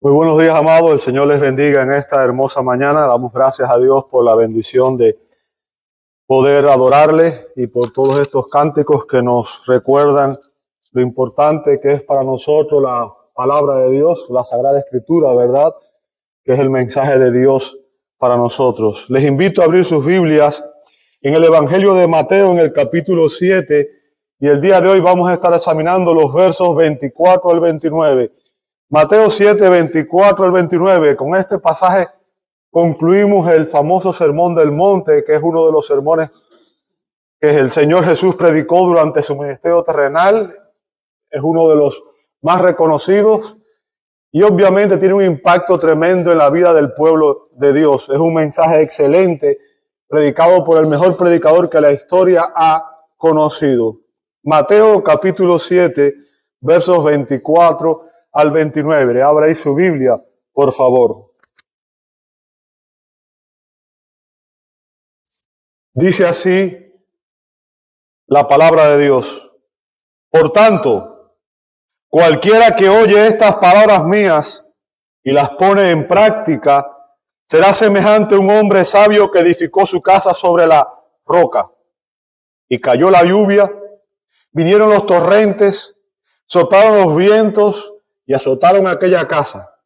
Muy buenos días, amados. El Señor les bendiga en esta hermosa mañana. Damos gracias a Dios por la bendición de poder adorarle y por todos estos cánticos que nos recuerdan lo importante que es para nosotros la palabra de Dios, la Sagrada Escritura, ¿verdad? Que es el mensaje de Dios para nosotros. Les invito a abrir sus Biblias en el Evangelio de Mateo, en el capítulo 7, y el día de hoy vamos a estar examinando los versos 24 al 29. Mateo 7, 24 al 29. Con este pasaje concluimos el famoso Sermón del Monte, que es uno de los sermones que el Señor Jesús predicó durante su ministerio terrenal. Es uno de los más reconocidos y obviamente tiene un impacto tremendo en la vida del pueblo de Dios. Es un mensaje excelente, predicado por el mejor predicador que la historia ha conocido. Mateo capítulo 7, versos 24 al 29. Abra ahí su Biblia, por favor. Dice así la palabra de Dios. Por tanto, cualquiera que oye estas palabras mías y las pone en práctica, será semejante a un hombre sabio que edificó su casa sobre la roca. Y cayó la lluvia, vinieron los torrentes, soplaron los vientos y azotaron aquella casa,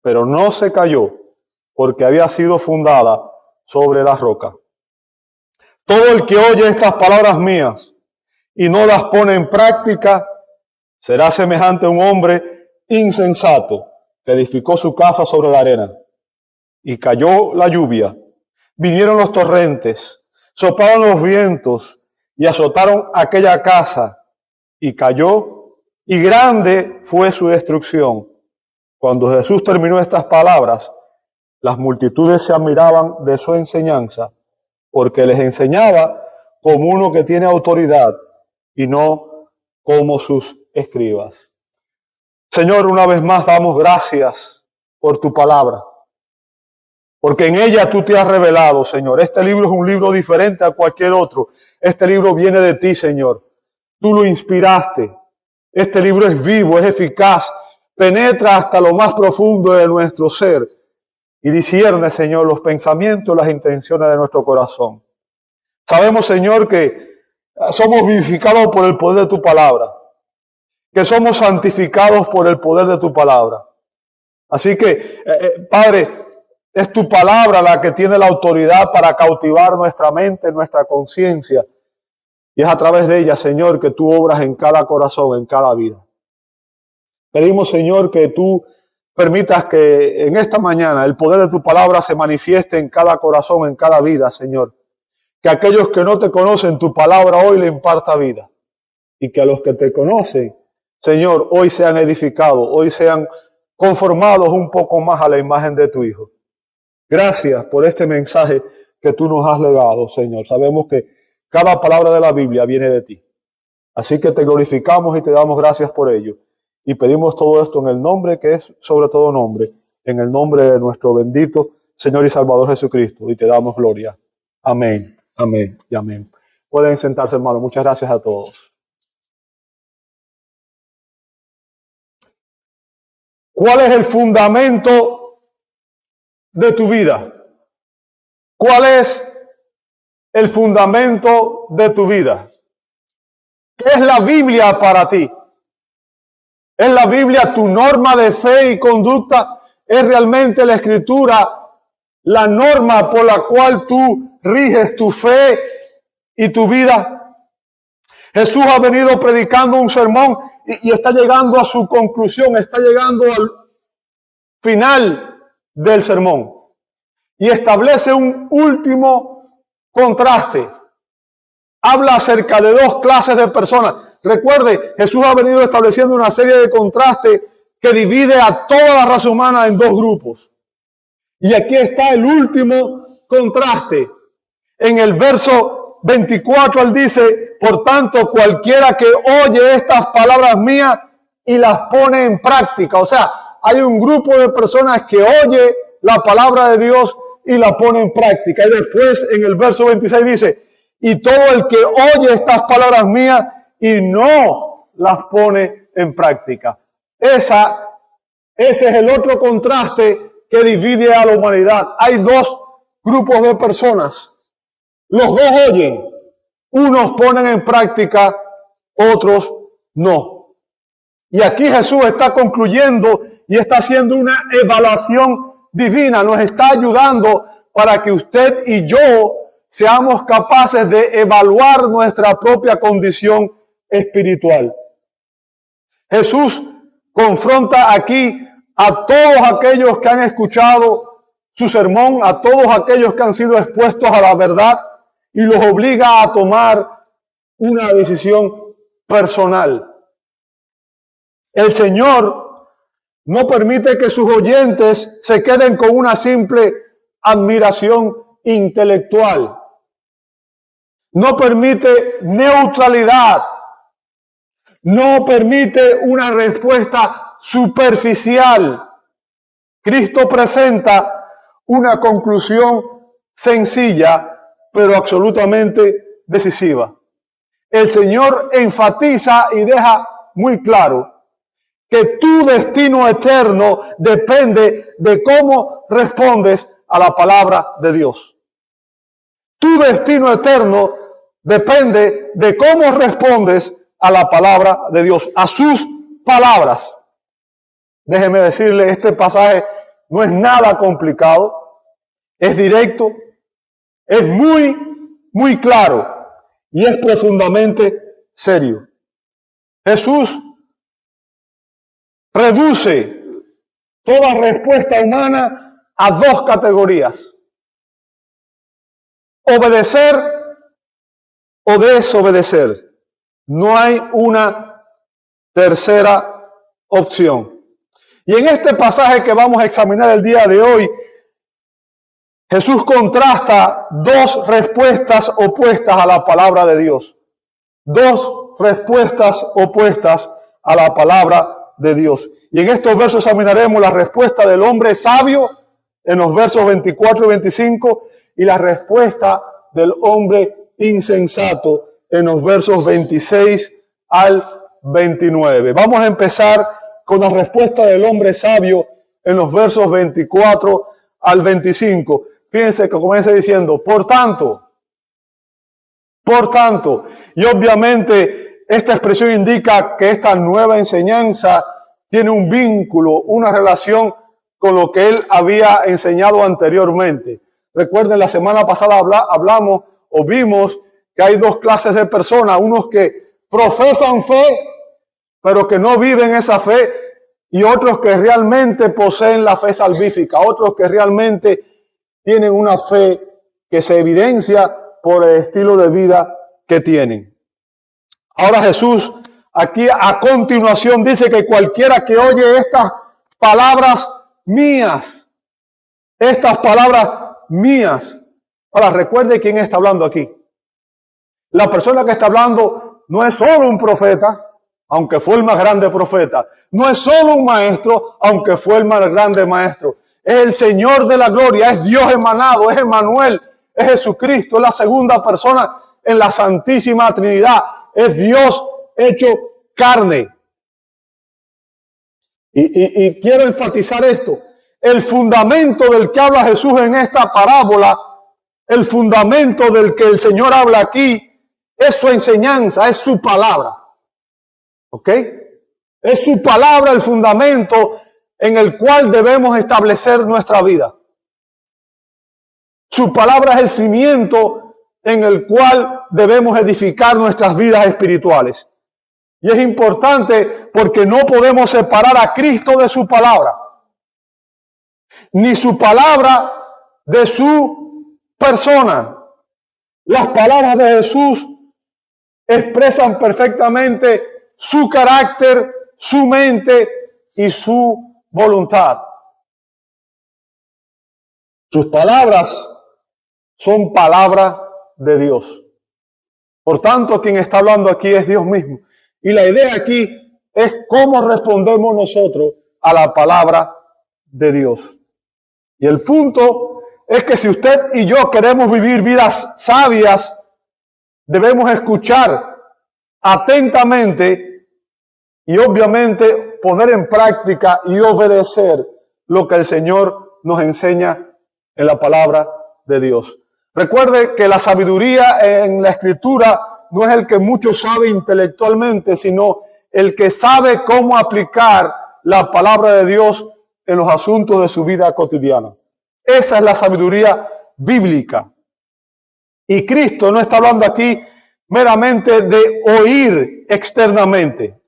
pero no se cayó porque había sido fundada sobre la roca. Todo el que oye estas palabras mías y no las pone en práctica será semejante a un hombre insensato que edificó su casa sobre la arena. Y cayó la lluvia, vinieron los torrentes, soplaron los vientos y azotaron aquella casa, y cayó, y grande fue su destrucción. Cuando Jesús terminó estas palabras, las multitudes se admiraban de su enseñanza, porque les enseñaba como uno que tiene autoridad y no como sus escribas. Señor, una vez más damos gracias por tu palabra, porque en ella tú te has revelado, Señor. Este libro es un libro diferente a cualquier otro. Este libro viene de ti, Señor. Tú lo inspiraste. Este libro es vivo, es eficaz, penetra hasta lo más profundo de nuestro ser y discierne, Señor, los pensamientos, las intenciones de nuestro corazón. Sabemos, Señor, que somos vivificados por el poder de tu palabra, que somos santificados por el poder de tu palabra. Así que, Padre, es tu palabra la que tiene la autoridad para cautivar nuestra mente, nuestra conciencia. Y es a través de ella, Señor, que tú obras en cada corazón, en cada vida. Pedimos, Señor, que tú permitas que en esta mañana el poder de tu palabra se manifieste en cada corazón, en cada vida, Señor. Que aquellos que no te conocen, tu palabra hoy le imparta vida. Y que a los que te conocen, Señor, hoy sean edificados, hoy sean conformados un poco más a la imagen de tu Hijo. Gracias por este mensaje que tú nos has legado, Señor. Sabemos que cada palabra de la Biblia viene de ti. Así que te glorificamos y te damos gracias por ello. Y pedimos todo esto en el nombre que es sobre todo nombre, en el nombre de nuestro bendito Señor y Salvador Jesucristo. Y te damos gloria. Amén, amén y amén. Pueden sentarse, hermanos. Muchas gracias a todos. ¿Cuál es el fundamento de tu vida? ¿Cuál es el fundamento de tu vida? ¿Qué es la Biblia para ti? ¿Es la Biblia tu norma de fe y conducta? ¿Es realmente la Escritura la norma por la cual tú riges tu fe y tu vida? Jesús ha venido predicando un sermón y está llegando a su conclusión, está llegando al final del sermón y establece un último contraste. Habla acerca de dos clases de personas. Recuerde, Jesús ha venido estableciendo una serie de contrastes que divide a toda la raza humana en dos grupos. Y aquí está el último contraste. En el verso 24 él dice, por tanto, cualquiera que oye estas palabras mías y las pone en práctica. O sea, hay un grupo de personas que oye la palabra de Dios y la pone en práctica. Y después en el verso 26 dice, y todo el que oye estas palabras mías y no las pone en práctica. Esa Ese es el otro contraste que divide a la humanidad. Hay dos grupos de personas. Los dos oyen. Unos ponen en práctica, otros no. Y aquí Jesús está concluyendo y está haciendo una evaluación divina. Nos está ayudando para que usted y yo seamos capaces de evaluar nuestra propia condición espiritual. Jesús confronta aquí a todos aquellos que han escuchado su sermón, a todos aquellos que han sido expuestos a la verdad y los obliga a tomar una decisión personal. El Señor no permite que sus oyentes se queden con una simple admiración intelectual. No permite neutralidad. No permite una respuesta superficial. Cristo presenta una conclusión sencilla, pero absolutamente decisiva. El Señor enfatiza y deja muy claro que tu destino eterno depende de cómo respondes a la palabra de Dios. Tu destino eterno depende de cómo respondes a la palabra de Dios, a sus palabras. Déjeme decirle, este pasaje no es nada complicado, es directo, es muy claro y es profundamente serio. Jesús reduce toda respuesta humana a dos categorías: obedecer o desobedecer. No hay una tercera opción. Y en este pasaje que vamos a examinar el día de hoy, Jesús contrasta dos respuestas opuestas a la palabra de Dios. Dos respuestas opuestas a la palabra de Dios. Y en estos versos examinaremos la respuesta del hombre sabio en los versos 24 y 25 y la respuesta del hombre insensato en los versos 26 al 29. Vamos a empezar con la respuesta del hombre sabio en los versos 24 al 25. Fíjense que comienza diciendo, por tanto, y obviamente esta expresión indica que esta nueva enseñanza tiene un vínculo, una relación con lo que él había enseñado anteriormente. Recuerden, la semana pasada hablamos o vimos que hay dos clases de personas, unos que profesan fe, pero que no viven esa fe, y otros que realmente poseen la fe salvífica, otros que realmente tienen una fe que se evidencia por el estilo de vida que tienen. Ahora Jesús aquí a continuación dice que cualquiera que oye estas palabras mías, ahora recuerde quién está hablando aquí. La persona que está hablando no es solo un profeta, aunque fue el más grande profeta. No es solo un maestro, aunque fue el más grande maestro. Es el Señor de la gloria, es Dios emanado, es Emmanuel, es Jesucristo, es la segunda persona en la Santísima Trinidad. Es Dios hecho carne. Y quiero enfatizar esto. El fundamento del que habla Jesús en esta parábola, el fundamento del que el Señor habla aquí, es su enseñanza, es su palabra. ¿Ok? Es su palabra el fundamento en el cual debemos establecer nuestra vida. Su palabra es el cimiento en el cual debemos edificar nuestras vidas espirituales. Y es importante porque no podemos separar a Cristo de su palabra, ni su palabra de su persona. Las palabras de Jesús expresan perfectamente su carácter, su mente y su voluntad. Sus palabras son palabra de Dios. Por tanto, quien está hablando aquí es Dios mismo. Y la idea aquí es cómo respondemos nosotros a la palabra de Dios. Y el punto es que si usted y yo queremos vivir vidas sabias, debemos escuchar atentamente y obviamente poner en práctica y obedecer lo que el Señor nos enseña en la palabra de Dios. Recuerde que la sabiduría en la Escritura no es el que mucho sabe intelectualmente, sino el que sabe cómo aplicar la palabra de Dios en los asuntos de su vida cotidiana. Esa es la sabiduría bíblica. Y Cristo no está hablando aquí meramente de oír externamente.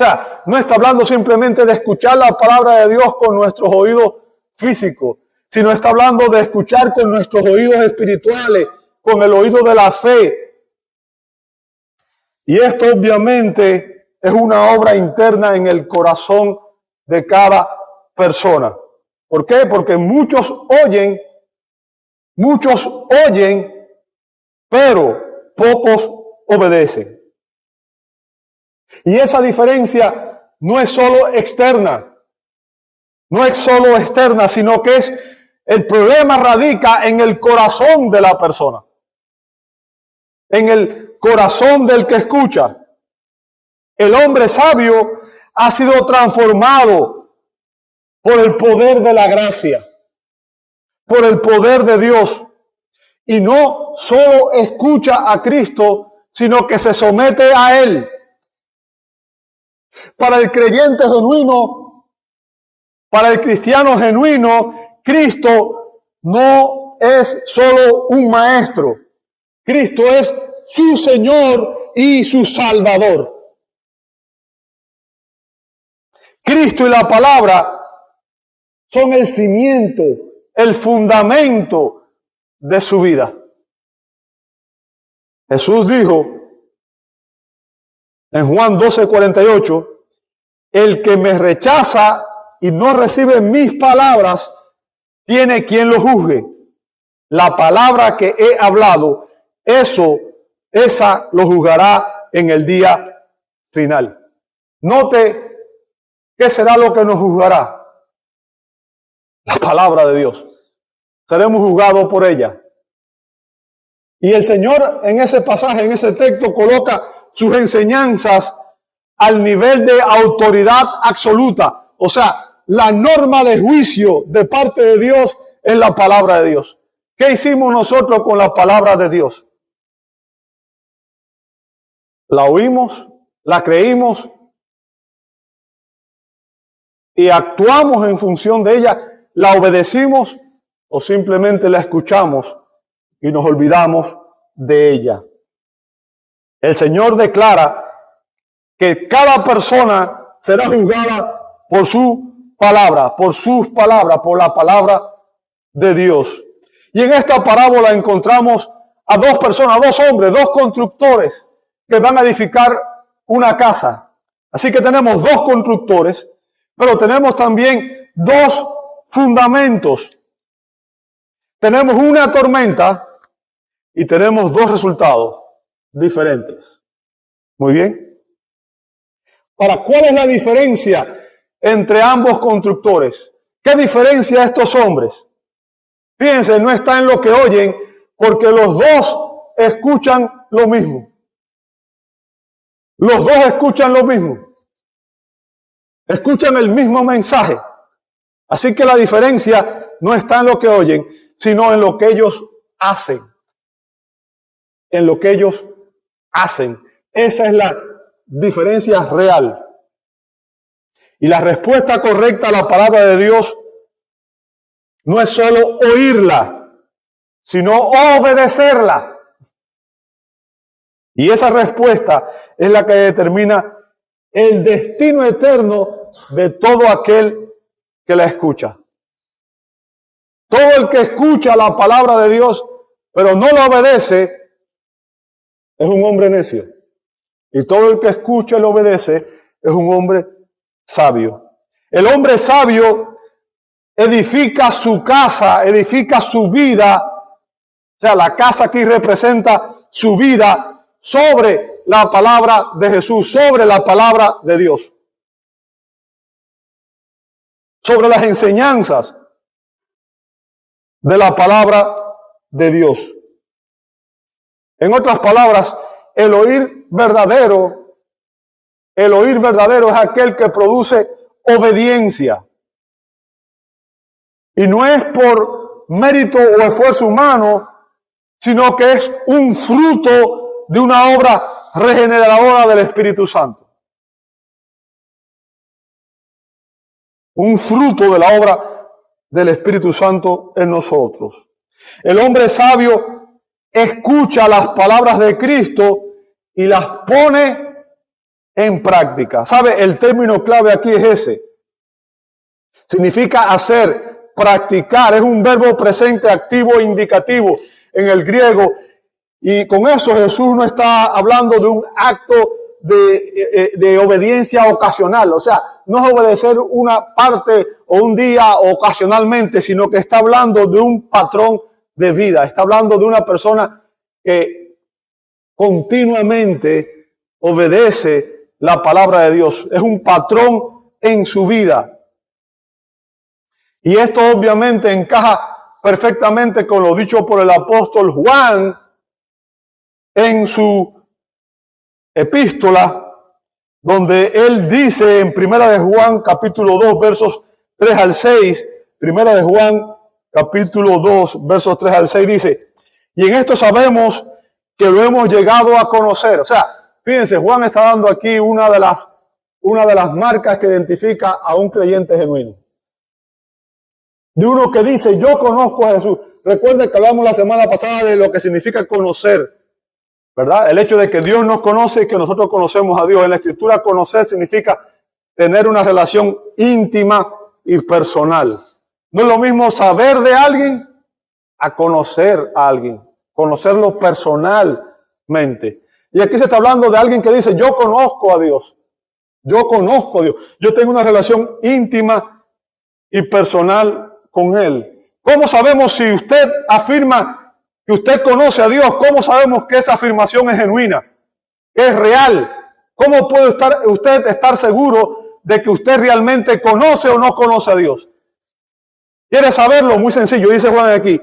O sea, no está hablando simplemente de escuchar la palabra de Dios con nuestros oídos físicos, sino está hablando de escuchar con nuestros oídos espirituales, con el oído de la fe. Y esto obviamente es una obra interna en el corazón de cada persona. ¿Por qué? Porque muchos oyen, pero pocos obedecen. Y esa diferencia no es solo externa, sino que el problema radica en el corazón de la persona, en el corazón del que escucha. El hombre sabio ha sido transformado por el poder de la gracia, por el poder de Dios. Y no solo escucha a Cristo, sino que se somete a Él. Para el creyente genuino, para el cristiano genuino, Cristo no es solo un maestro. Cristo es su Señor y su Salvador. Cristo y la palabra son el cimiento, el fundamento de su vida. Jesús dijo en Juan 12:48, el que me rechaza y no recibe mis palabras, tiene quien lo juzgue. La palabra que he hablado, esa lo juzgará en el día final. Note qué será lo que nos juzgará. La palabra de Dios. Seremos juzgados por ella. Y el Señor en ese pasaje, en ese texto, coloca sus enseñanzas al nivel de autoridad absoluta. O sea, la norma de juicio de parte de Dios es la palabra de Dios. ¿Qué hicimos nosotros con la palabra de Dios? ¿La oímos? ¿La creímos? ¿Y actuamos en función de ella? ¿La obedecimos? ¿O simplemente la escuchamos y nos olvidamos de ella? El Señor declara que cada persona será juzgada por su palabra, por sus palabras, por la palabra de Dios. Y en esta parábola encontramos a dos personas, dos hombres, dos constructores que van a edificar una casa. Así que tenemos dos constructores, pero tenemos también dos fundamentos. Tenemos una tormenta y tenemos dos resultados diferentes. Muy bien. Ahora, ¿cuál es la diferencia entre ambos constructores? ¿Qué diferencia estos hombres? Fíjense, no está en lo que oyen, porque los dos escuchan lo mismo. Los dos escuchan lo mismo. Escuchan el mismo mensaje. Así que la diferencia no está en lo que oyen, sino en lo que ellos hacen. En lo que ellos hacen. Esa es la diferencia real. Y la respuesta correcta a la palabra de Dios no es solo oírla, sino obedecerla. Y esa respuesta es la que determina el destino eterno de todo aquel que la escucha. Todo el que escucha la palabra de Dios, pero no la obedece, es un hombre necio. Y todo el que escucha y lo obedece es un hombre sabio. El hombre sabio edifica su casa, edifica su vida. O sea, la casa aquí representa su vida sobre la palabra de Jesús, sobre la palabra de Dios. Sobre las enseñanzas de la palabra de Dios. En otras palabras, el oír verdadero El oír verdadero es aquel que produce obediencia. Y no es por mérito o esfuerzo humano, sino que es un fruto de una obra regeneradora del Espíritu Santo. Un fruto de la obra del Espíritu Santo en nosotros. El hombre sabio escucha las palabras de Cristo y las pone en práctica. ¿Sabe? El término clave aquí es ese. Significa hacer, practicar. Es un verbo presente, activo e indicativo en el griego. Y con eso Jesús no está hablando de un acto de obediencia ocasional. O sea, no es obedecer una parte o un día ocasionalmente, sino que está hablando de un patrón de vida. Está hablando de una persona que continuamente obedece la palabra de Dios. Es un patrón en su vida. Y esto obviamente encaja perfectamente con lo dicho por el apóstol Juan en su epístola, donde él dice en Primera de Juan capítulo 2 versos 3 al 6, Primera de Juan capítulo 2 versos 3 al 6 dice, y en esto sabemos que lo hemos llegado a conocer. O sea, fíjense, Juan está dando aquí una de las marcas que identifica a un creyente genuino. De uno que dice, yo conozco a Jesús. Recuerden que hablamos la semana pasada de lo que significa conocer, ¿verdad? El hecho de que Dios nos conoce y que nosotros conocemos a Dios. En la Escritura, conocer significa tener una relación íntima y personal. No es lo mismo saber de alguien a conocer a alguien, conocerlo personalmente. Y aquí se está hablando de alguien que dice, yo conozco a Dios. Yo conozco a Dios. Yo tengo una relación íntima y personal con Él. ¿Cómo sabemos si usted afirma que usted conoce a Dios? ¿Cómo sabemos que esa afirmación es genuina? Que es real. ¿Cómo puede usted estar seguro de que usted realmente conoce o no conoce a Dios? ¿Quiere saberlo? Muy sencillo, dice Juan aquí.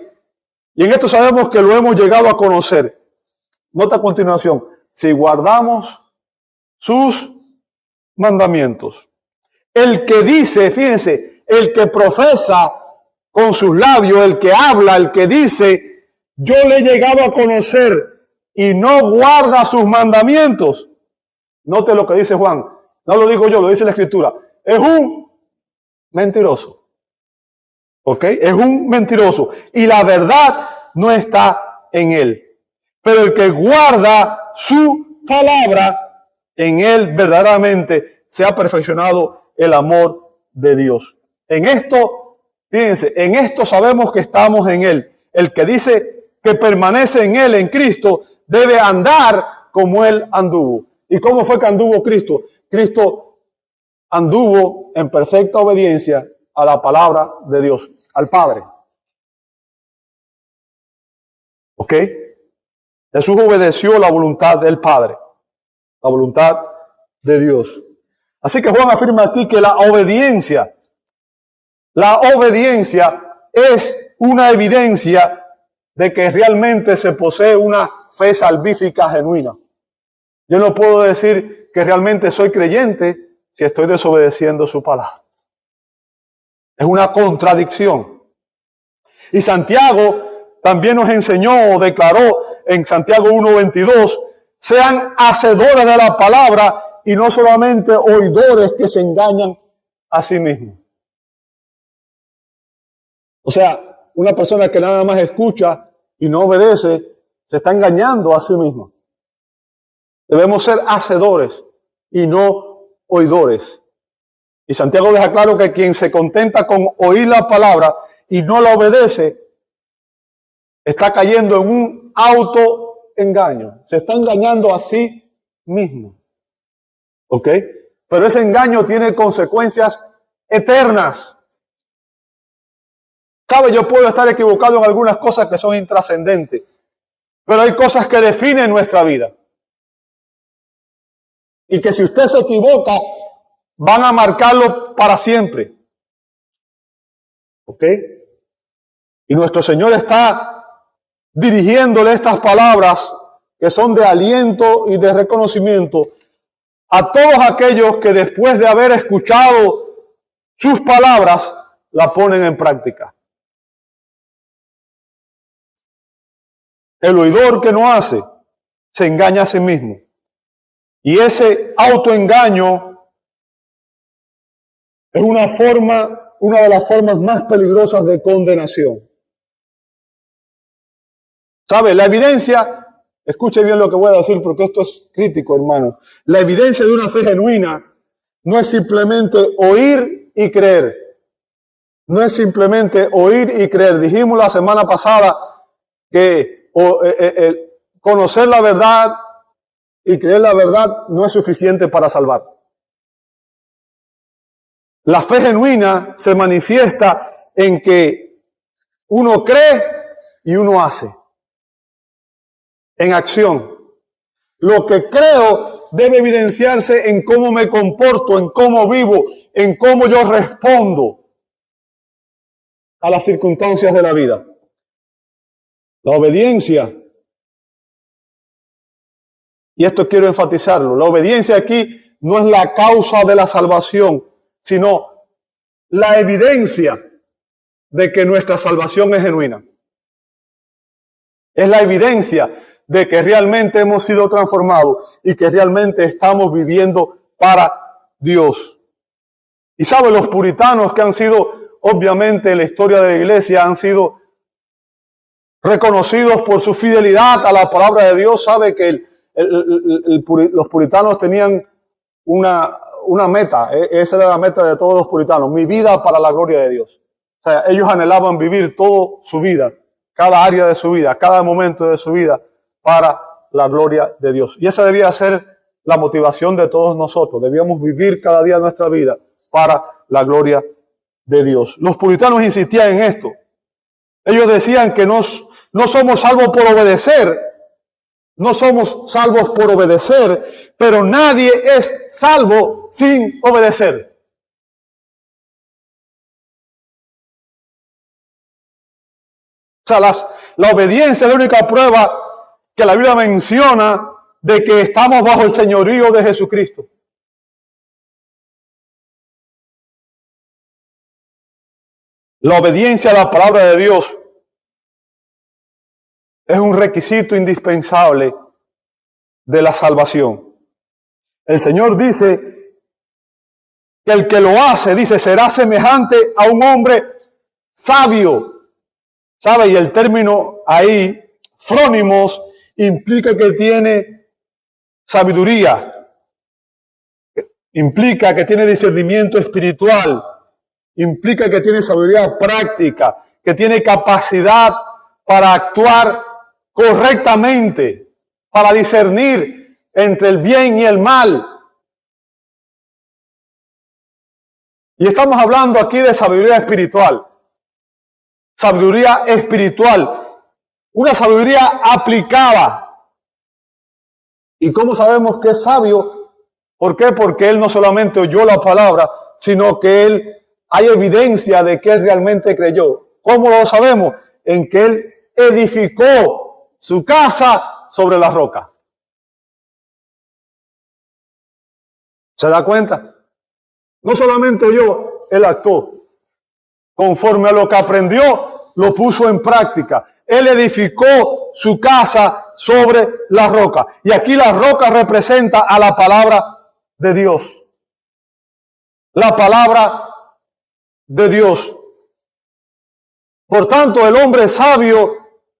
Y en esto sabemos que lo hemos llegado a conocer. Nota a continuación. Si guardamos sus mandamientos. El que dice, fíjense, el que profesa con sus labios, el que habla, el que dice, yo le he llegado a conocer y no guarda sus mandamientos. Note lo que dice Juan. No lo digo yo, lo dice la Escritura. Es un mentiroso. ¿Ok? Es un mentiroso. Y la verdad no está en él. Pero el que guarda su palabra, en él verdaderamente se ha perfeccionado el amor de Dios. En esto, fíjense, en esto sabemos que estamos en él. El que dice que permanece en él, en Cristo, debe andar como él anduvo. ¿Y cómo fue que anduvo Cristo? Cristo anduvo en perfecta obediencia a la palabra de Dios, al Padre. ¿Ok? Jesús obedeció la voluntad del Padre, la voluntad de Dios. Así que Juan afirma aquí que la obediencia es una evidencia de que realmente se posee una fe salvífica genuina. Yo no puedo decir que realmente soy creyente si estoy desobedeciendo su palabra. Es una contradicción. Y Santiago también nos enseñó o declaró en Santiago 1:22, sean hacedores de la palabra y no solamente oidores que se engañan a sí mismos. O sea, una persona que nada más escucha y no obedece, se está engañando a sí mismo. Debemos ser hacedores y no oidores. Y Santiago deja claro que quien se contenta con oír la palabra y no la obedece, está cayendo en un autoengaño. Se está engañando a sí mismo. ¿Ok? Pero ese engaño tiene consecuencias eternas. ¿Sabe? Yo puedo estar equivocado en algunas cosas que son intrascendentes, pero hay cosas que definen nuestra vida. Y que si usted se equivoca, van a marcarlo para siempre. ¿Ok? Y nuestro Señor está dirigiéndole estas palabras que son de aliento y de reconocimiento a todos aquellos que después de haber escuchado sus palabras, la ponen en práctica. El oidor que no hace, se engaña a sí mismo. Y ese autoengaño es una de las formas más peligrosas de condenación. ¿Sabe? La evidencia, escuche bien lo que voy a decir porque esto es crítico, hermano. La evidencia de una fe genuina no es simplemente oír y creer. No es simplemente oír y creer. Dijimos la semana pasada que conocer la verdad y creer la verdad no es suficiente para salvar. La fe genuina se manifiesta en que uno cree y uno hace. En acción. Lo que creo debe evidenciarse en cómo me comporto, en cómo vivo, en cómo yo respondo a las circunstancias de la vida. La obediencia, y esto quiero enfatizarlo, la obediencia aquí no es la causa de la salvación, sino la evidencia de que nuestra salvación es genuina. Es la evidencia de que realmente hemos sido transformados y que realmente estamos viviendo para Dios. Y sabe, los puritanos que han sido, obviamente, en la historia de la iglesia, han sido reconocidos por su fidelidad a la palabra de Dios. Sabe que los puritanos tenían una meta. Esa era la meta de todos los puritanos: mi vida para la gloria de Dios. O sea, ellos anhelaban vivir toda su vida, cada área de su vida, cada momento de su vida, para la gloria de Dios. Y esa debía ser la motivación de todos nosotros. Debíamos vivir cada día nuestra vida para la gloria de Dios. Los puritanos insistían en esto. Ellos decían que no somos salvos por obedecer. No somos salvos por obedecer, pero nadie es salvo sin obedecer. O sea, la obediencia es la única prueba que la Biblia menciona de que estamos bajo el señorío de Jesucristo. La obediencia a la palabra de Dios es un requisito indispensable de la salvación. El Señor dice que el que lo hace, dice, será semejante a un hombre sabio. ¿Sabe? Y el término ahí, frónimos, implica que tiene sabiduría, implica que tiene discernimiento espiritual, implica que tiene sabiduría práctica, que tiene capacidad para actuar correctamente, para discernir entre el bien y el mal. Y estamos hablando aquí de sabiduría espiritual. Sabiduría espiritual. Una sabiduría aplicada. ¿Y cómo sabemos que es sabio? ¿Por qué? Porque él no solamente oyó la palabra, sino que hay evidencia de que él realmente creyó. ¿Cómo lo sabemos? En que él edificó su casa sobre la roca. ¿Se da cuenta? No solamente oyó, él actuó. Conforme a lo que aprendió, lo puso en práctica. Él edificó su casa sobre la roca. Y aquí la roca representa a la palabra de Dios. La palabra de Dios. Por tanto, el hombre sabio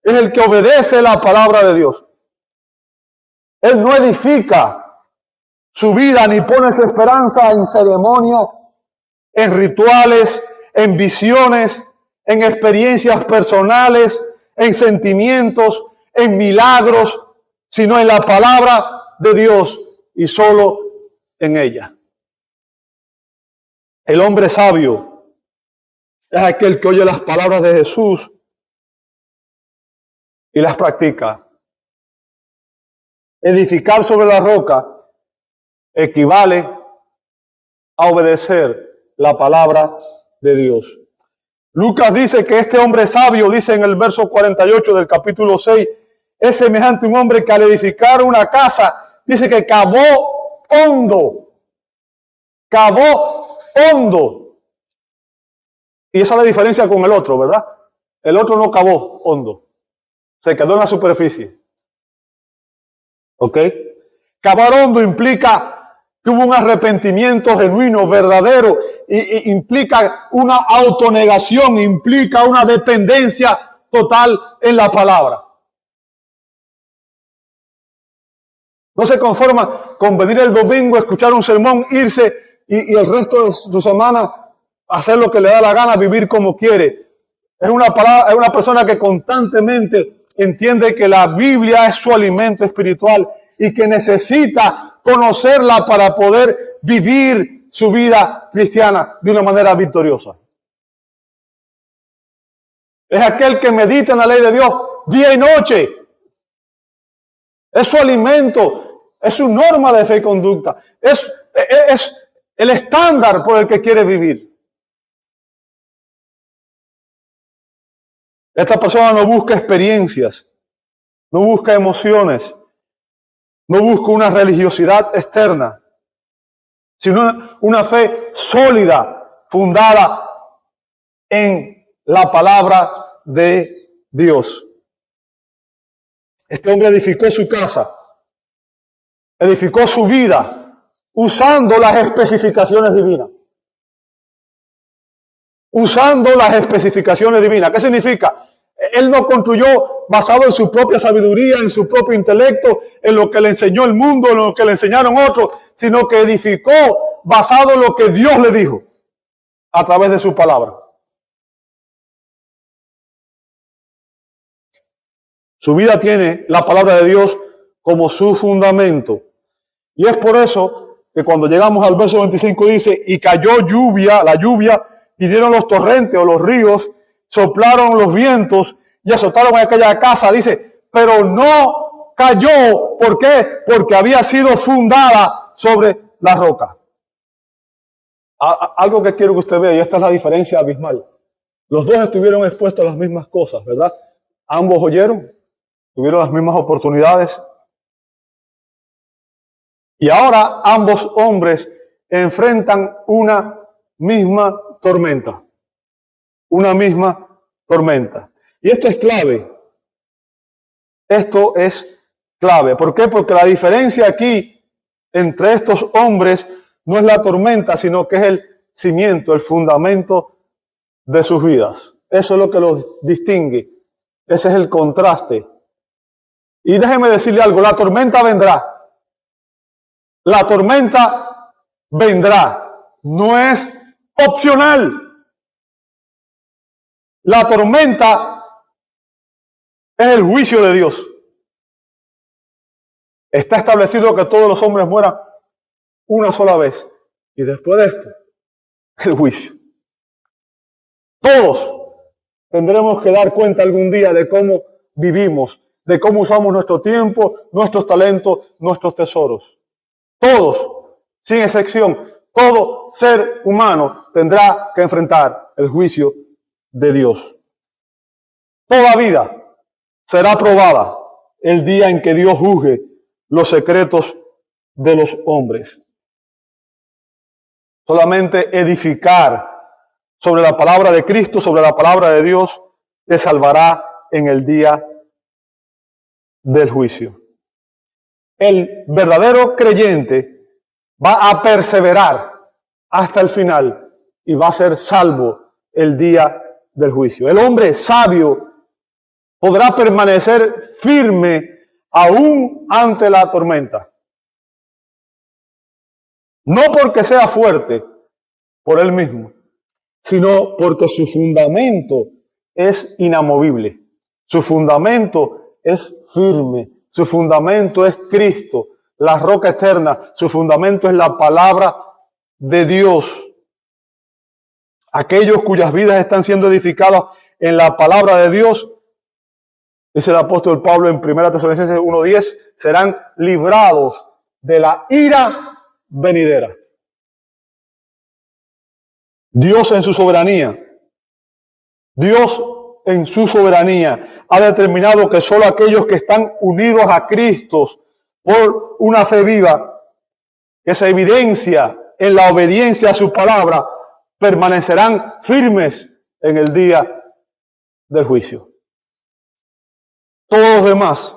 es el que obedece la palabra de Dios. Él no edifica su vida ni pone su esperanza en ceremonia, en rituales, en visiones, en experiencias personales, en sentimientos, en milagros, sino en la palabra de Dios y solo en ella. El hombre sabio es aquel que oye las palabras de Jesús y las practica. Edificar sobre la roca equivale a obedecer la palabra de Dios. Lucas dice que este hombre sabio, dice en el verso 48 del capítulo 6, es semejante a un hombre que al edificar una casa, dice que cavó hondo. Cavó hondo. Y esa es la diferencia con el otro, ¿verdad? El otro no cavó hondo. Se quedó en la superficie. ¿Ok? Cavar hondo implica que hubo un arrepentimiento genuino, verdadero, y implica una autonegación, implica una dependencia total en la palabra. No se conforma con venir el domingo, escuchar un sermón, irse y el resto de su semana hacer lo que le da la gana, vivir como quiere. Es una persona que constantemente entiende que la Biblia es su alimento espiritual y que necesita conocerla para poder vivir su vida cristiana de una manera victoriosa. Es aquel que medita en la ley de Dios día y noche. Es su alimento, es su norma de fe y conducta. Es el estándar por el que quiere vivir. Esta persona no busca experiencias, no busca emociones, no busca una religiosidad externa, sino una fe sólida, fundada en la palabra de Dios. Este hombre edificó su casa, edificó su vida, usando las especificaciones divinas. Usando las especificaciones divinas. ¿Qué significa? Él no construyó basado en su propia sabiduría, en su propio intelecto, en lo que le enseñó el mundo, en lo que le enseñaron otros, sino que edificó basado en lo que Dios le dijo a través de su palabra. Su vida tiene la palabra de Dios como su fundamento. Y es por eso que cuando llegamos al verso 25 dice, y cayó lluvia, la lluvia, vinieron los torrentes o los ríos, soplaron los vientos y azotaron aquella casa. Dice, pero no cayó. ¿Por qué? Porque había sido fundada sobre la roca. Algo que quiero que usted vea, y esta es la diferencia abismal. Los dos estuvieron expuestos a las mismas cosas, ¿verdad? Ambos oyeron, tuvieron las mismas oportunidades. Y ahora ambos hombres enfrentan una misma tormenta. Una misma tormenta. Y esto es clave. Esto es clave. ¿Por qué? Porque la diferencia aquí entre estos hombres no es la tormenta, sino que es el cimiento, el fundamento de sus vidas. Eso es lo que los distingue. Ese es el contraste. Y déjeme decirle algo, la tormenta vendrá. La tormenta vendrá. No es opcional. La tormenta es el juicio de Dios. Está establecido que todos los hombres mueran una sola vez. Y después de esto, el juicio. Todos tendremos que dar cuenta algún día de cómo vivimos, de cómo usamos nuestro tiempo, nuestros talentos, nuestros tesoros. Todos, sin excepción, todo ser humano tendrá que enfrentar el juicio de Dios. Toda vida será probada el día en que Dios juzgue los secretos de los hombres. Solamente edificar sobre la palabra de Cristo, sobre la palabra de Dios, te salvará en el día del juicio. El verdadero creyente va a perseverar hasta el final y va a ser salvo el día del juicio. El hombre sabio podrá permanecer firme aún ante la tormenta. No porque sea fuerte por él mismo, sino porque su fundamento es inamovible. Su fundamento es firme. Su fundamento es Cristo, la roca eterna. Su fundamento es la palabra de Dios. Aquellos cuyas vidas están siendo edificadas en la palabra de Dios, dice el apóstol Pablo en 1 Tesalonicenses 1:10, serán librados de la ira venidera. Dios en su soberanía ha determinado que solo aquellos que están unidos a Cristo por una fe viva que se evidencia en la obediencia a su palabra, permanecerán firmes en el día del juicio. Todos los demás,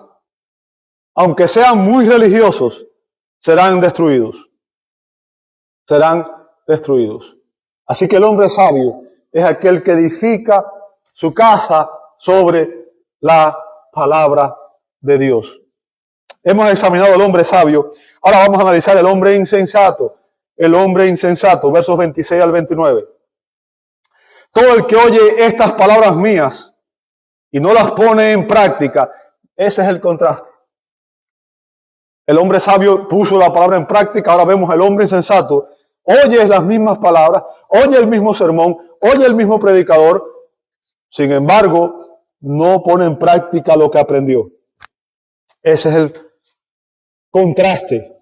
aunque sean muy religiosos, serán destruidos. Serán destruidos. Así que el hombre sabio es aquel que edifica su casa sobre la palabra de Dios. Hemos examinado al hombre sabio. Ahora vamos a analizar el hombre insensato. El hombre insensato, versos 26 al 29. Todo el que oye estas palabras mías y no las pone en práctica, ese es el contraste. El hombre sabio puso la palabra en práctica, ahora vemos al hombre insensato. Oye las mismas palabras, oye el mismo sermón, oye el mismo predicador, sin embargo, no pone en práctica lo que aprendió. Ese es el contraste.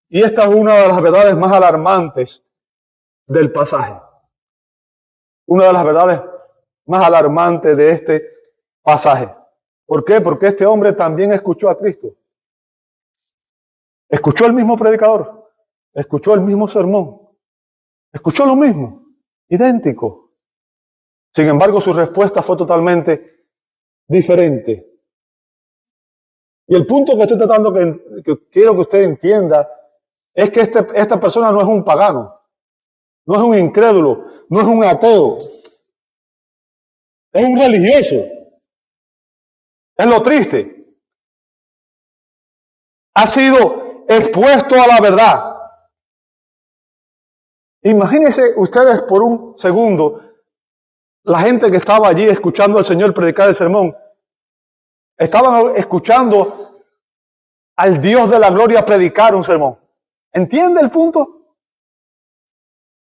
Y esta es una de las verdades más alarmantes del pasaje. Una de las verdades más alarmantes de este pasaje. ¿Por qué? Porque este hombre también escuchó a Cristo. Escuchó el mismo predicador. Escuchó el mismo sermón. Escuchó lo mismo. Idéntico. Sin embargo, su respuesta fue totalmente diferente. Y el punto que estoy tratando, que quiero que usted entienda, es que esta persona no es un pagano, no es un incrédulo, no es un ateo, es un religioso. Es lo triste. Ha sido expuesto a la verdad. Imagínense ustedes por un segundo, la gente que estaba allí escuchando al Señor predicar el sermón, estaban escuchando al Dios de la gloria predicar un sermón. ¿Entiende el punto?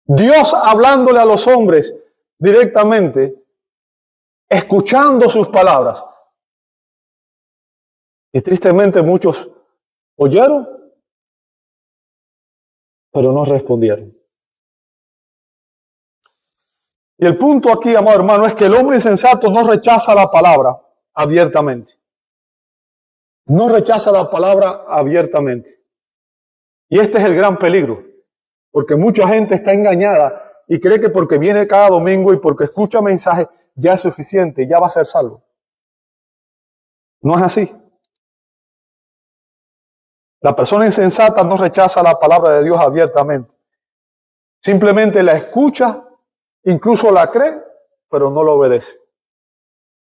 Dios hablándole a los hombres directamente, escuchando sus palabras. Y tristemente muchos oyeron, pero no respondieron. Y el punto aquí, amado hermano, es que el hombre insensato no rechaza la palabra abiertamente. No rechaza la palabra abiertamente. Y este es el gran peligro, porque mucha gente está engañada y cree que porque viene cada domingo y porque escucha mensajes ya es suficiente, ya va a ser salvo. No es así. La persona insensata no rechaza la palabra de Dios abiertamente. Simplemente la escucha, incluso la cree, pero no lo obedece.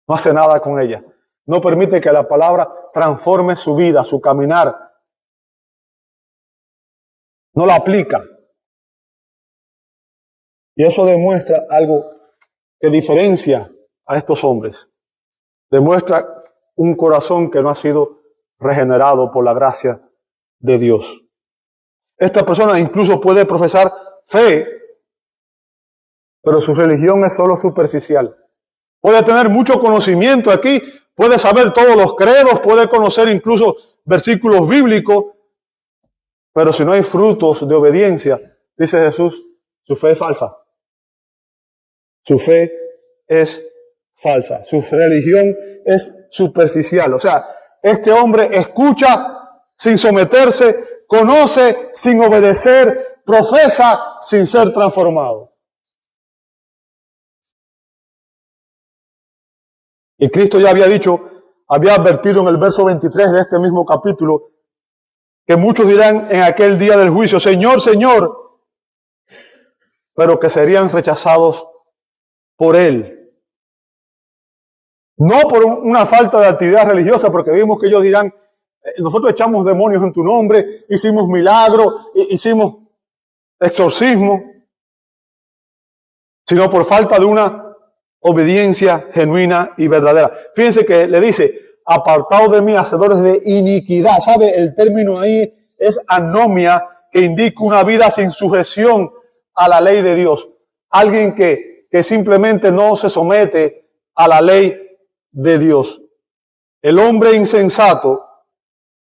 No hace nada con ella. No permite que la palabra transforme su vida, su caminar. No la aplica. Y eso demuestra algo que diferencia a estos hombres. Demuestra un corazón que no ha sido regenerado por la gracia de Dios. Esta persona incluso puede profesar fe, pero su religión es solo superficial. Puede tener mucho conocimiento aquí, puede saber todos los credos, puede conocer incluso versículos bíblicos, pero si no hay frutos de obediencia, dice Jesús, su fe es falsa. Su fe es falsa. Su religión es superficial. O sea, este hombre escucha sin someterse, conoce sin obedecer, profesa sin ser transformado. Y Cristo ya había dicho, había advertido en el verso 23 de este mismo capítulo, que muchos dirán en aquel día del juicio, Señor, Señor, pero que serían rechazados por Él. No por una falta de actividad religiosa, porque vimos que ellos dirán, nosotros echamos demonios en tu nombre, hicimos milagros, hicimos exorcismo, sino por falta de una obediencia genuina y verdadera. Fíjense que le dice, apartados de mí, hacedores de iniquidad. ¿Sabe? El término ahí es anomia, que indica una vida sin sujeción a la ley de Dios. Alguien que simplemente no se somete a la ley de Dios. El hombre insensato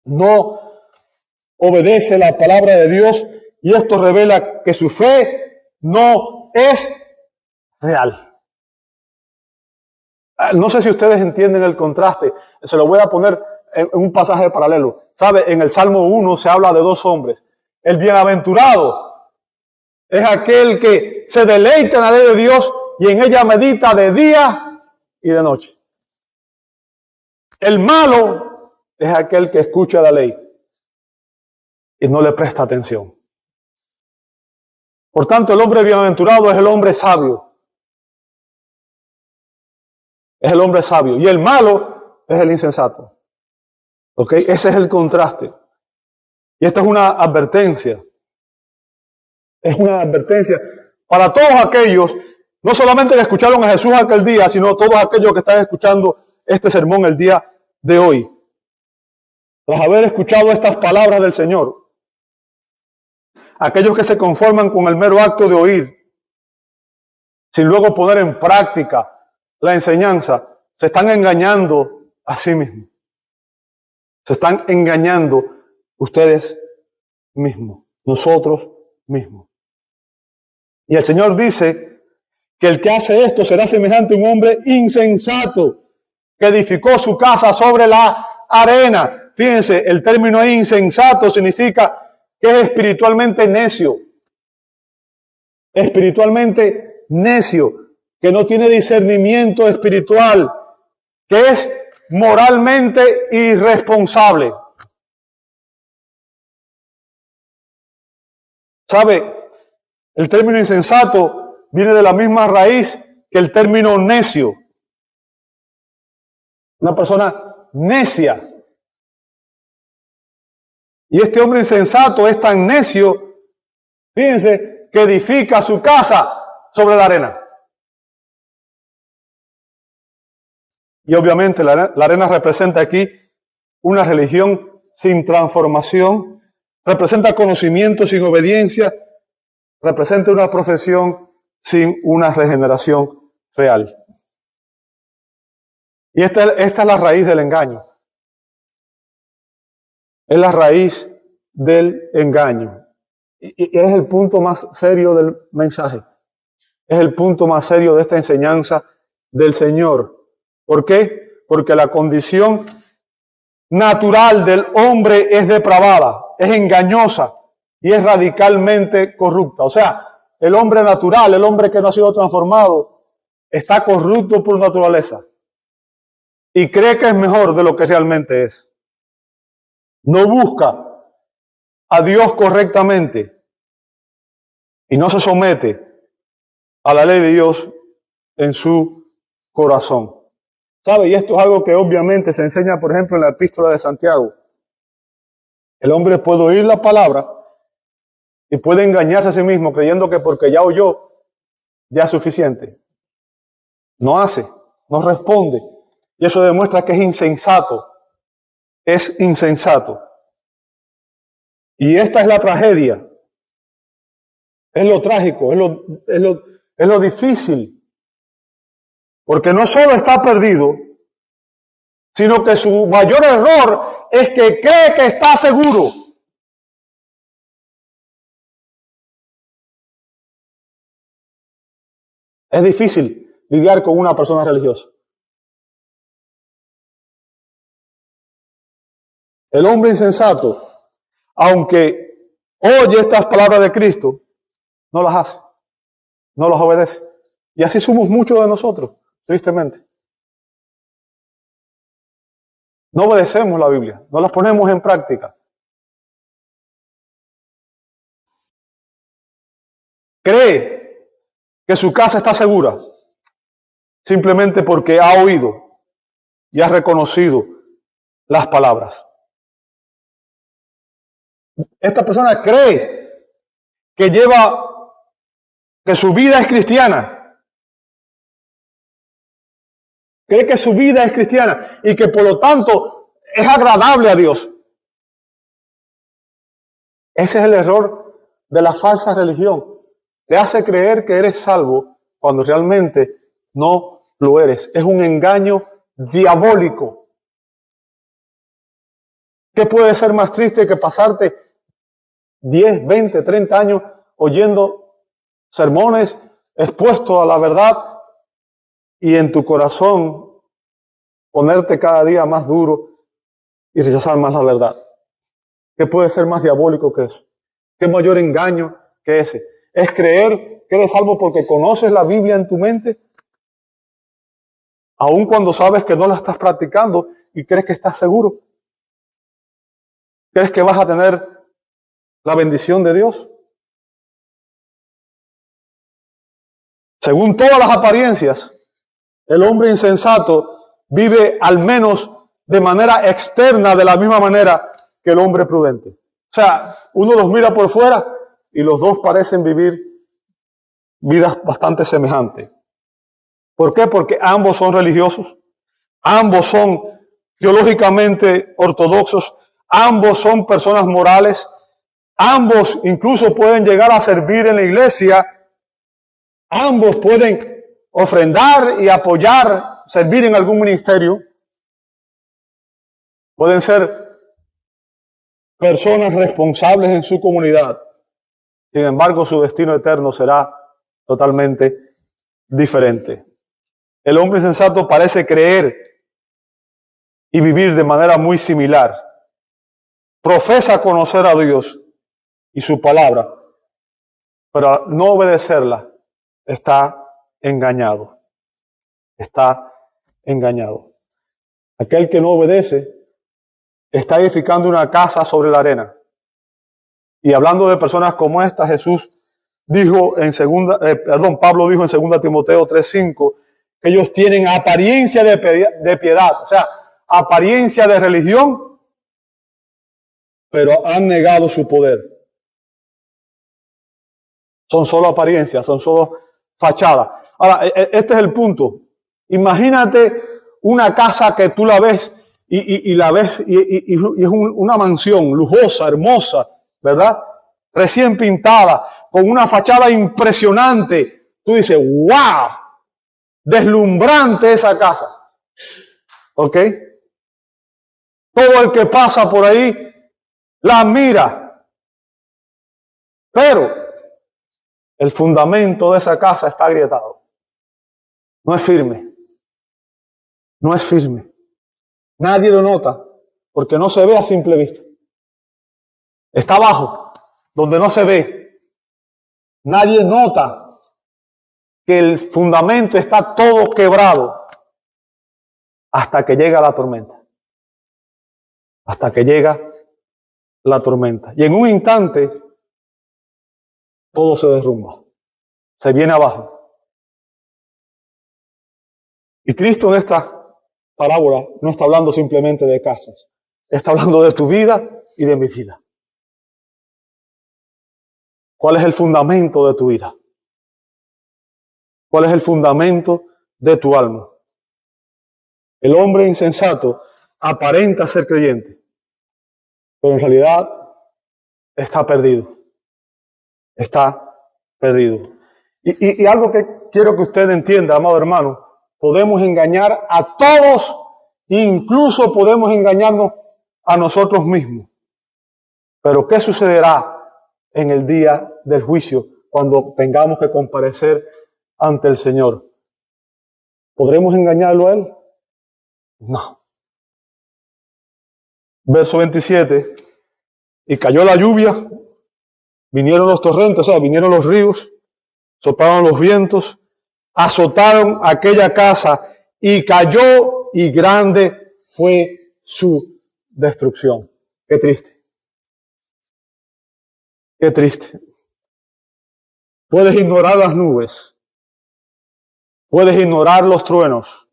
no obedece la palabra de Dios y esto revela que su fe no es real. No sé si ustedes entienden el contraste. Se lo voy a poner en un pasaje paralelo. ¿Sabe? En el Salmo 1 se habla de dos hombres. El bienaventurado es aquel que se deleita en la ley de Dios y en ella medita de día y de noche. El malo es aquel que escucha la ley y no le presta atención. Por tanto, el hombre bienaventurado es el hombre sabio. Es el hombre sabio. Y el malo es el insensato. ¿Ok? Ese es el contraste. Y esta es una advertencia. Es una advertencia para todos aquellos, no solamente que escucharon a Jesús aquel día, sino todos aquellos que están escuchando este sermón el día de hoy. Tras haber escuchado estas palabras del Señor, aquellos que se conforman con el mero acto de oír, sin luego poner en práctica la enseñanza, se están engañando a sí mismos. Se están engañando ustedes mismos, nosotros mismos. Y el Señor dice que el que hace esto será semejante a un hombre insensato que edificó su casa sobre la arena. Fíjense, el término insensato significa que es espiritualmente necio. Espiritualmente necio, que no tiene discernimiento espiritual, que es moralmente irresponsable. ¿Sabe? El término insensato viene de la misma raíz que el término necio. Una persona necia. Y este hombre insensato es tan necio, fíjense, que edifica su casa sobre la arena. Y obviamente la arena representa aquí una religión sin transformación, representa conocimiento sin obediencia, representa una profesión sin una regeneración real. Y esta es la raíz del engaño. Es la raíz del engaño. Y es el punto más serio del mensaje. Es el punto más serio de esta enseñanza del Señor. ¿Por qué? Porque la condición natural del hombre es depravada, es engañosa y es radicalmente corrupta. O sea, el hombre natural, el hombre que no ha sido transformado, está corrupto por naturaleza y cree que es mejor de lo que realmente es. No busca a Dios correctamente y no se somete a la ley de Dios en su corazón. ¿Sabe? Y esto es algo que obviamente se enseña, por ejemplo, en la epístola de Santiago. El hombre puede oír la palabra y puede engañarse a sí mismo creyendo que porque ya oyó, ya es suficiente. No hace, no responde. Y eso demuestra que es insensato. Es insensato. Y esta es la tragedia. Es lo trágico, es lo difícil. Porque no solo está perdido, sino que su mayor error es que cree que está seguro. Es difícil lidiar con una persona religiosa. El hombre insensato, aunque oye estas palabras de Cristo, no las hace, no las obedece. Y así somos muchos de nosotros, tristemente. No obedecemos la Biblia, no las ponemos en práctica. Cree que su casa está segura simplemente porque ha oído y ha reconocido las palabras. Esta persona cree que su vida es cristiana. Cree que su vida es cristiana y que por lo tanto es agradable a Dios. Ese es el error de la falsa religión. Te hace creer que eres salvo cuando realmente no lo eres. Es un engaño diabólico. ¿Qué puede ser más triste que pasarte 10, 20, 30 años oyendo sermones expuestos a la verdad y en tu corazón ponerte cada día más duro y rechazar más la verdad. ¿Qué puede ser más diabólico que eso? ¿Qué mayor engaño que ese? ¿Es creer que eres salvo porque conoces la Biblia en tu mente? Aun cuando sabes que no la estás practicando y crees que estás seguro. ¿Crees que vas a tener la bendición de Dios? Según todas las apariencias, el hombre insensato vive al menos de manera externa de la misma manera que el hombre prudente. O sea, uno los mira por fuera y los dos parecen vivir vidas bastante semejantes. ¿Por qué? Porque ambos son religiosos, ambos son teológicamente ortodoxos, ambos son personas morales, ambos incluso pueden llegar a servir en la iglesia, ambos pueden ofrendar y apoyar, servir en algún ministerio, pueden ser personas responsables en su comunidad. Sin embargo, su destino eterno será totalmente diferente. El hombre insensato parece creer y vivir de manera muy similar. Profesa conocer a Dios y su palabra, pero al no obedecerla está engañado. Está engañado. Aquel que no obedece está edificando una casa sobre la arena. Y hablando de personas como esta, Jesús dijo en Pablo dijo en 2 Timoteo 3:5 que ellos tienen apariencia de piedad, o sea, apariencia de religión, pero han negado su poder. Son solo apariencias, son solo fachadas. Ahora, este es el punto. Imagínate una casa que tú la ves y la ves y es una mansión lujosa, hermosa, ¿verdad? Recién pintada, con una fachada impresionante. Tú dices, ¡wow! Deslumbrante esa casa. ¿Ok? Todo el que pasa por ahí la mira. Pero el fundamento de esa casa está agrietado. No es firme. No es firme. Nadie lo nota porque no se ve a simple vista. Está abajo, donde no se ve. Nadie nota que el fundamento está todo quebrado hasta que llega la tormenta. Hasta que llega la tormenta. Y en un instante, todo se derrumba. Se viene abajo. Y Cristo en esta parábola no está hablando simplemente de casas. Está hablando de tu vida y de mi vida. ¿Cuál es el fundamento de tu vida? ¿Cuál es el fundamento de tu alma? El hombre insensato aparenta ser creyente, pero en realidad está perdido. Está perdido. Y algo que quiero que usted entienda, amado hermano, podemos engañar a todos, incluso podemos engañarnos a nosotros mismos. Pero ¿qué sucederá en el día del juicio cuando tengamos que comparecer ante el Señor? ¿Podremos engañarlo a Él? No. Verso 27. Y cayó la lluvia, vinieron los torrentes, o sea, vinieron los ríos, soplaron los vientos, azotaron aquella casa y cayó y grande fue su destrucción. Qué triste. Qué triste. Puedes ignorar las nubes. Puedes ignorar los truenos.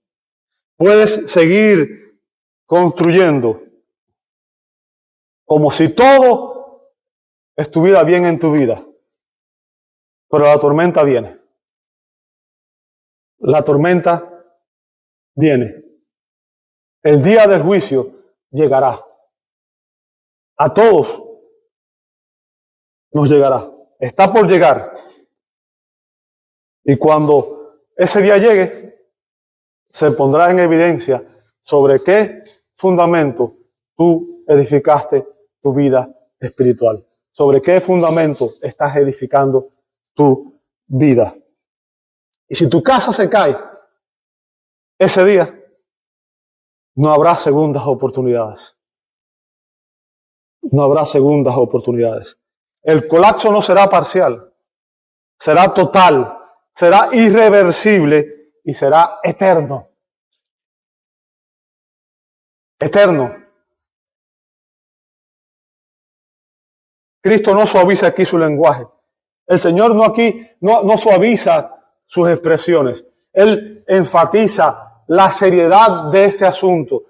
Puedes seguir construyendo como si todo estuviera bien en tu vida. Pero la tormenta viene. La tormenta viene. El día del juicio llegará. A todos nos llegará. Está por llegar. Y cuando ese día llegue, se pondrá en evidencia sobre qué fundamento tú edificaste tu vida espiritual. Sobre qué fundamento estás edificando tu vida. Y si tu casa se cae, ese día no habrá segundas oportunidades. No habrá segundas oportunidades. El colapso no será parcial, será total, será irreversible y será eterno. Eterno. Cristo no suaviza aquí su lenguaje. El Señor no suaviza sus expresiones. Él enfatiza la seriedad de este asunto.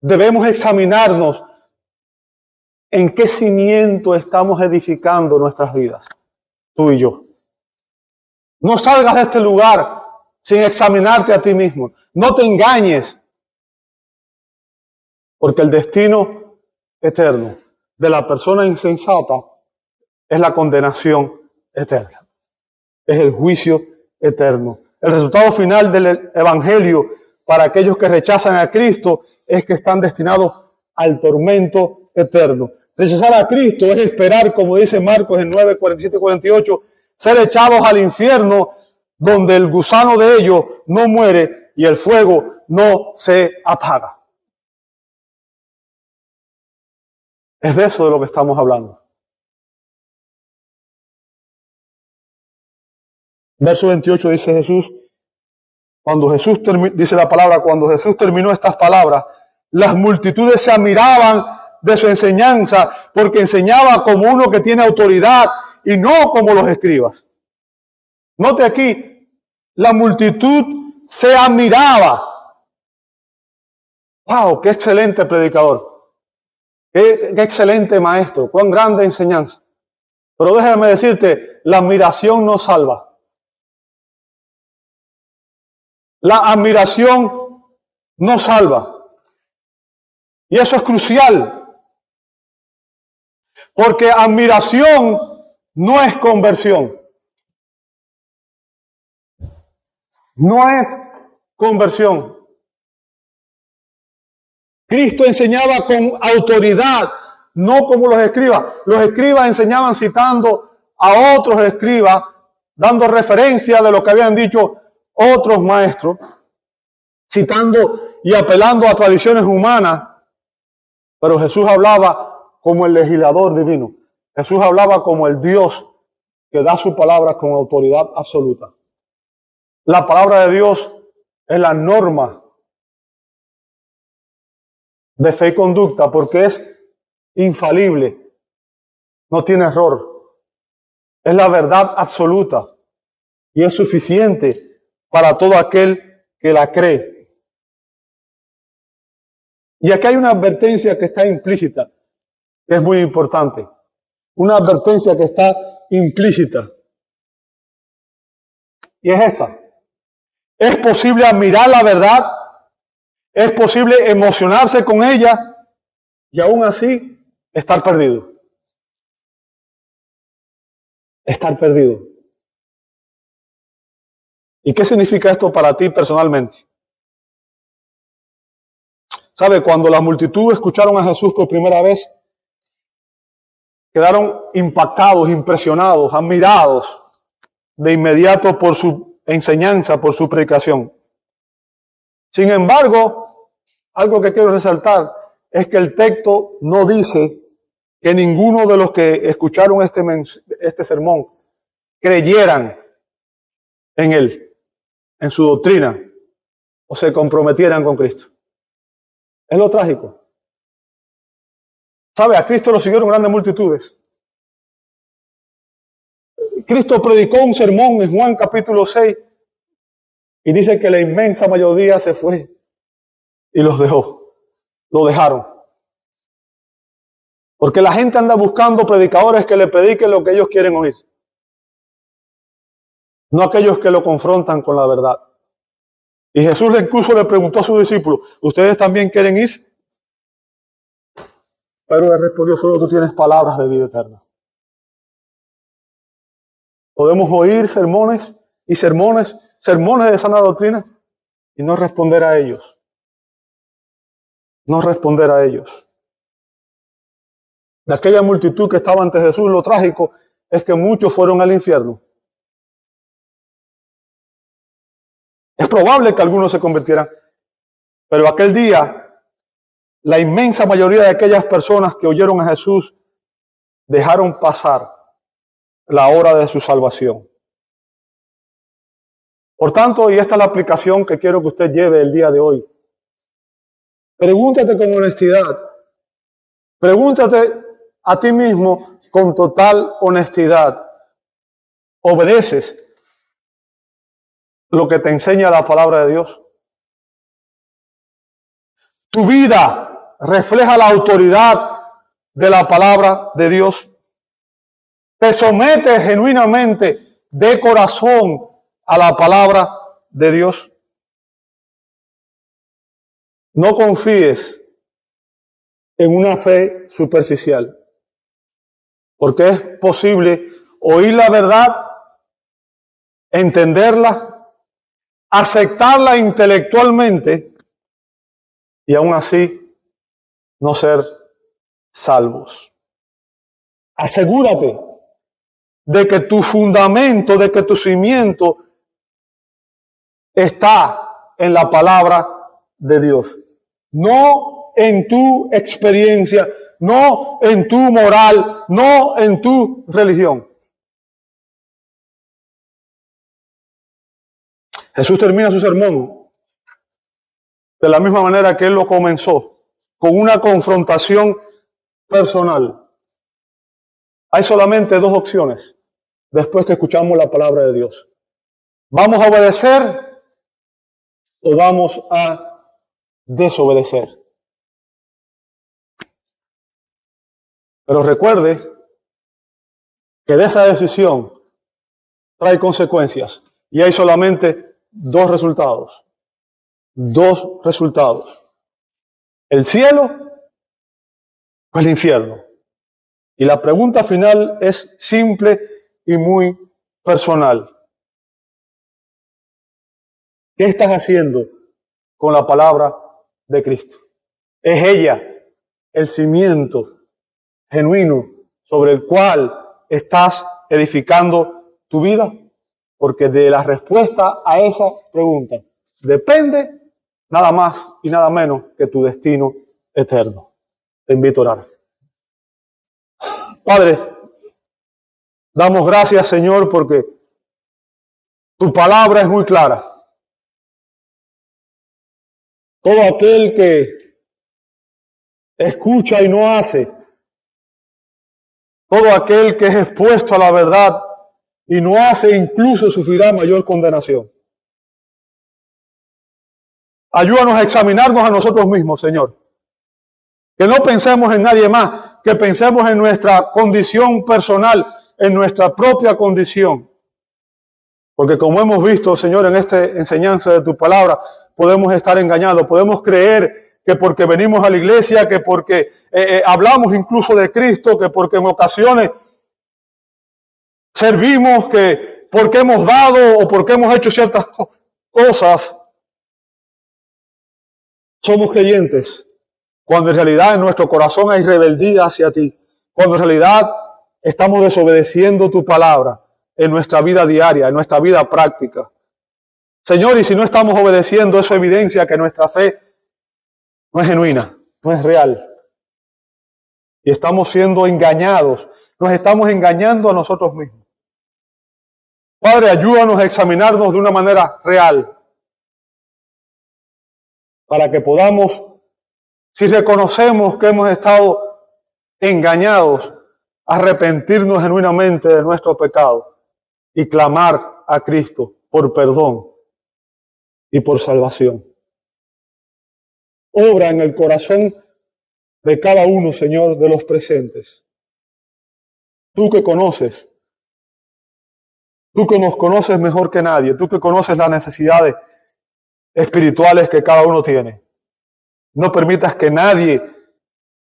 Debemos examinarnos en qué cimiento estamos edificando nuestras vidas, tú y yo. No salgas de este lugar sin examinarte a ti mismo. No te engañes, porque el destino eterno de la persona insensata es la condenación eterna. Es el juicio eterno. El resultado final del Evangelio para aquellos que rechazan a Cristo es que están destinados al tormento eterno. Rechazar a Cristo es esperar, como dice Marcos en 9, 47 y 48, ser echados al infierno donde el gusano de ellos no muere y el fuego no se apaga. Es de eso de lo que estamos hablando. Verso 28 dice Jesús, dice la palabra, cuando Jesús terminó estas palabras, las multitudes se admiraban de su enseñanza, porque enseñaba como uno que tiene autoridad y no como los escribas. Note aquí, la multitud se admiraba. ¡Wow! ¡Qué excelente predicador! ¡Qué excelente maestro! ¡Cuán grande enseñanza! Pero déjame decirte, la admiración no salva. La admiración no salva. Y eso es crucial. Porque admiración no es conversión. No es conversión. Cristo enseñaba con autoridad, no como los escribas. Los escribas enseñaban citando a otros escribas, dando referencia de lo que habían dicho otros maestros, citando y apelando a tradiciones humanas. Pero Jesús hablaba como el legislador divino. Jesús hablaba como el Dios que da su palabra con autoridad absoluta. La palabra de Dios es la norma de fe y conducta porque es infalible, no tiene error, es la verdad absoluta y es suficiente para todo aquel que la cree. Y aquí hay una advertencia que está implícita, que es muy importante, una advertencia que está implícita, y es esta: es posible admirar la verdad, es posible emocionarse con ella y aún así estar perdido. Estar perdido. ¿Y qué significa esto para ti personalmente? ¿Sabe? Cuando la multitud escucharon a Jesús por primera vez, quedaron impactados, impresionados, admirados de inmediato por su enseñanza, por su predicación. Sin embargo, algo que quiero resaltar es que el texto no dice que ninguno de los que escucharon este sermón creyeran en él, en su doctrina, o se comprometieran con Cristo. Es lo trágico. ¿Sabe? A Cristo lo siguieron grandes multitudes. Cristo predicó un sermón en Juan capítulo 6 y dice que la inmensa mayoría se fue y los dejó. Lo dejaron. Porque la gente anda buscando predicadores que le prediquen lo que ellos quieren oír. No aquellos que lo confrontan con la verdad. Y Jesús incluso le preguntó a sus discípulos, ¿ustedes también quieren ir? Pero le respondió, solo tú tienes palabras de vida eterna. Podemos oír sermones y sermones de sana doctrina y no responder a ellos. No responder a ellos. De aquella multitud que estaba ante Jesús, lo trágico es que muchos fueron al infierno. Es probable que algunos se convirtieran, pero aquel día la inmensa mayoría de aquellas personas que oyeron a Jesús dejaron pasar la hora de su salvación. Por tanto, y esta es la aplicación que quiero que usted lleve el día de hoy, pregúntate con honestidad, pregúntate a ti mismo con total honestidad, ¿obedeces lo que te enseña la palabra de Dios? ¿Tu vida refleja la autoridad de la palabra de Dios? ¿Te sometes genuinamente de corazón a la palabra de Dios? No confíes en una fe superficial, porque es posible oír la verdad, entenderla, aceptarla intelectualmente y aún así no ser salvos. Asegúrate de que tu fundamento, de que tu cimiento está en la palabra de Dios. No en tu experiencia, no en tu moral, no en tu religión. Jesús termina su sermón de la misma manera que él lo comenzó, con una confrontación personal. Hay solamente dos opciones después que escuchamos la palabra de Dios. ¿Vamos a obedecer o vamos a desobedecer? Pero recuerde que de esa decisión trae consecuencias y hay solamente dos resultados. Dos resultados. El cielo o el infierno. Y la pregunta final es simple y muy personal. ¿Qué estás haciendo con la palabra de Cristo? ¿Es ella el cimiento genuino sobre el cual estás edificando tu vida? Porque de la respuesta a esa pregunta depende nada más y nada menos que tu destino eterno. Te invito a orar. Padre, damos gracias, Señor, porque tu palabra es muy clara. Todo aquel que escucha y no hace, todo aquel que es expuesto a la verdad y no hace, incluso sufrirá mayor condenación. Ayúdanos a examinarnos a nosotros mismos, Señor. Que no pensemos en nadie más, que pensemos en nuestra condición personal, en nuestra propia condición. Porque como hemos visto, Señor, en esta enseñanza de tu palabra, podemos estar engañados, podemos creer que porque venimos a la iglesia, que porque hablamos incluso de Cristo, que porque en ocasiones servimos, que porque hemos dado o porque hemos hecho ciertas cosas, somos creyentes, cuando en realidad en nuestro corazón hay rebeldía hacia ti, cuando en realidad estamos desobedeciendo tu palabra en nuestra vida diaria, en nuestra vida práctica. Señor, y si no estamos obedeciendo, eso evidencia que nuestra fe no es genuina, no es real. Y estamos siendo engañados, nos estamos engañando a nosotros mismos. Padre, ayúdanos a examinarnos de una manera real, para que podamos, si reconocemos que hemos estado engañados, arrepentirnos genuinamente de nuestro pecado y clamar a Cristo por perdón y por salvación. Obra en el corazón de cada uno, Señor, de los presentes. Tú que conoces, tú que nos conoces mejor que nadie, tú que conoces las necesidades espirituales que cada uno tiene. No permitas que nadie,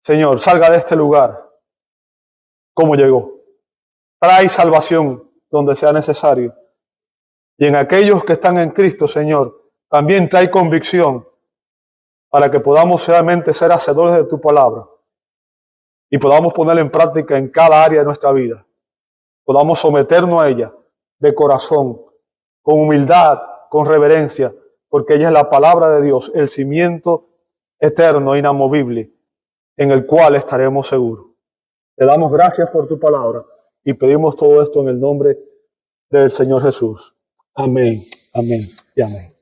Señor, salga de este lugar como llegó. Trae salvación donde sea necesario. Y en aquellos que están en Cristo, Señor, también trae convicción para que podamos realmente ser hacedores de tu palabra y podamos ponerla en práctica en cada área de nuestra vida. Podamos someternos a ella de corazón, con humildad, con reverencia, porque ella es la palabra de Dios, el cimiento eterno, inamovible, en el cual estaremos seguros. Te damos gracias por tu palabra y pedimos todo esto en el nombre del Señor Jesús. Amén, amén y amén.